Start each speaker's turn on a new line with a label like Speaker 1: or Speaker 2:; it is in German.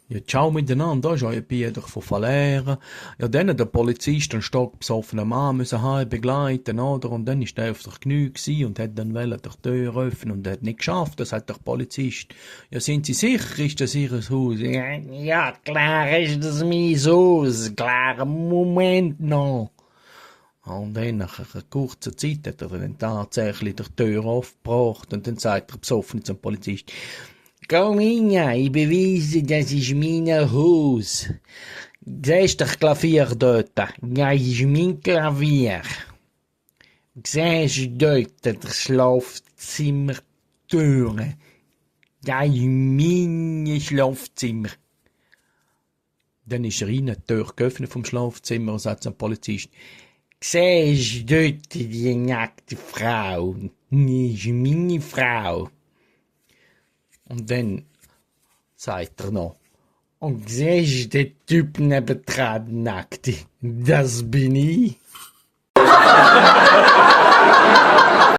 Speaker 1: Ja, ciao miteinander, da ist euer Bier von Valera. Ja, dann der Polizist einen stockbesoffenen Mann müssen heim begleiten, oder? Und dann ist der auf der Knie gsi und hat dann wollen die Tür öffnen und hat nicht geschafft. Das hat der Polizist. Ja, sind Sie sicher, ist das Ihr Haus? Ja, ja, klar ist das mein Haus. Klar, Moment noch. Und dann, nach einer kurzen Zeit, hat er dann tatsächlich die Tür aufgebracht und dann sagt der Besoffene zum Polizist, komm rein, ich beweise, das ist mein Haus. Siehst du das Klavier dort? Ja, das ist mein Klavier. Siehst du dort das Schlafzimmertür? Das ist mein Schlafzimmer. Dann ist er rein, die Tür geöffnet vom Schlafzimmer und sagt zum Polizist, siehst du dort die nackte Frau? Das ist meine Frau. Und dann sagt er noch, und siehst du den Typ nebendran nackt? Das bin ich.